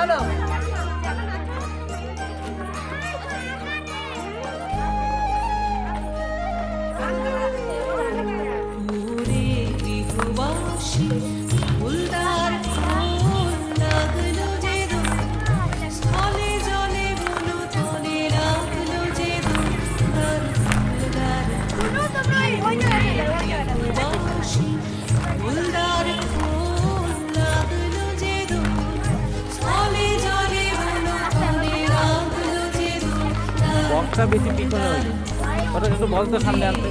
বলো। বক্সটা বেশি পিছনে হয়েছে, ওটা একটু বল তো সামনে আনতে,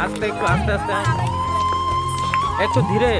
আস্তে একটু আস্তে আস্তে একটু ধীরে।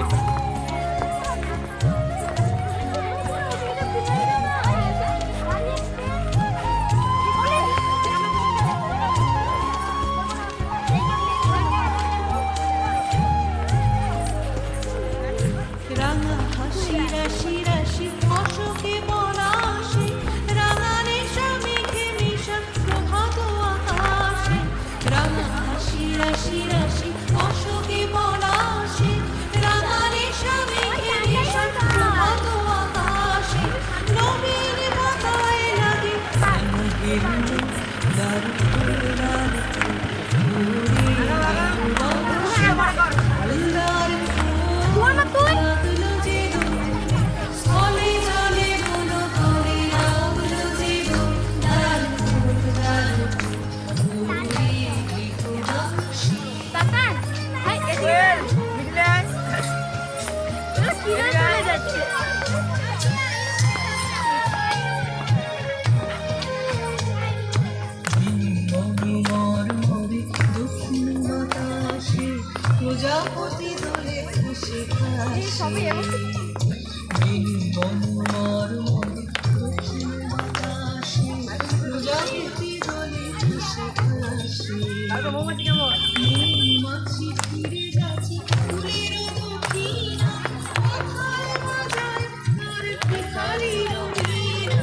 প্রজাপতি দোলে খুশি খাসি প্রজাপতি দোলে খুশি খাসি মৌমাছি ফিরে যাচ্ছে ফুলের দক্ষিণা কথায় বাজায় তার ভিখারি রঙিনা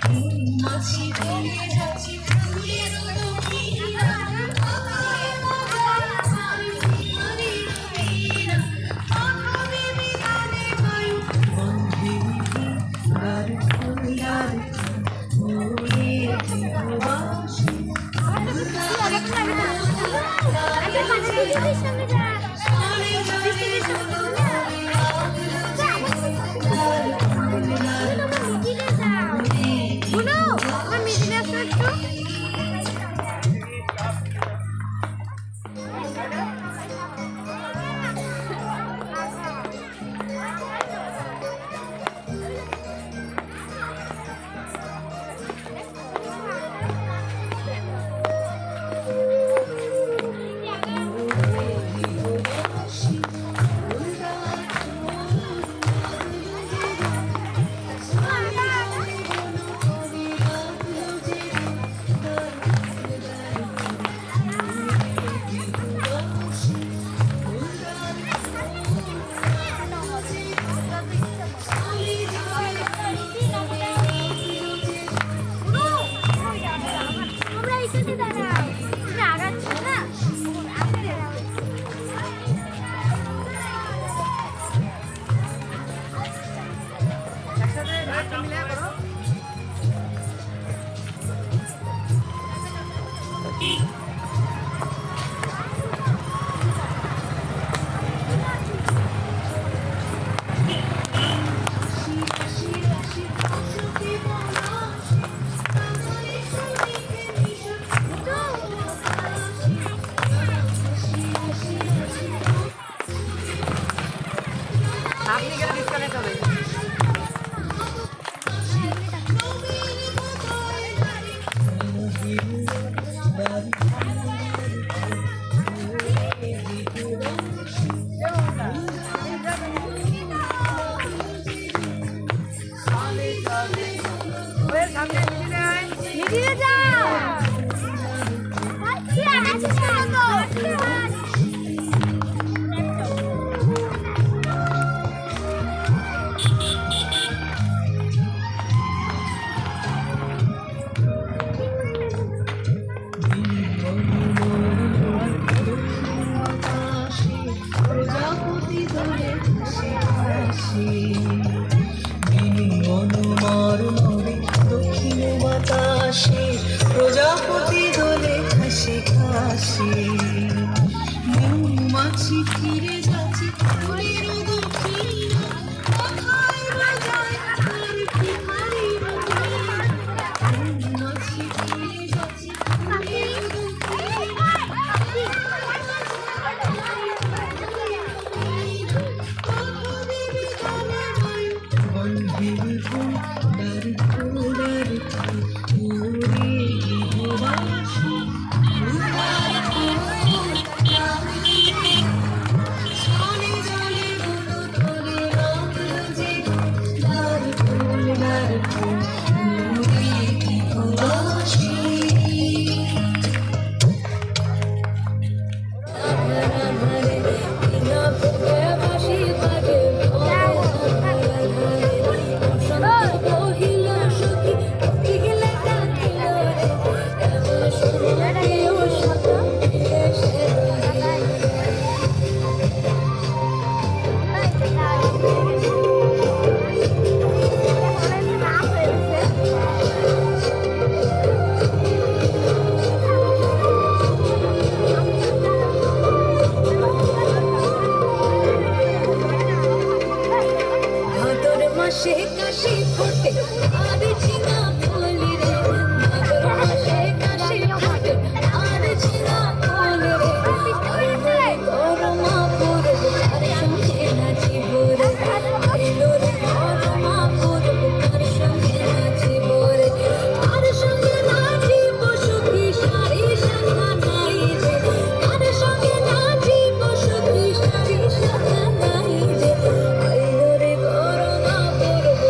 মৌমাছি ফিরে যাচ্ছে ফুলের দক্ষিণা কথায় বাজায় তার ভিখারি রঙিনা কথা ভেবে গানে গায়ু বন্ধে গার ফুলার মোরে ভালোবাসি গন্ধের গুণ দারুণ দারুণ ওরে গৃহবাসী জলে জলে গুলো তোরে রঙ যে দারুণ দারুণ ওরে গৃহবাসী ভাদর মাসে কাশি ফোটে আর ঝিঙা ফুল রে ভাদর মাসে কাশি ফোটে আর ঝিঙা ফুল রে আইলে গরমা পুরব আর সঙ্গে নাচিব রে আইলো রে গরমা পুরব আর সঙ্গে নাচিব রে আর সঙ্গে নাচিব সুখী সারি শাখা নাই রে আর সঙ্গে নাচিব সুখী সারি শাখা নাই রে আইলো রে গরমা পুরব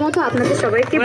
প্রথমত আপনাদের সবাইকে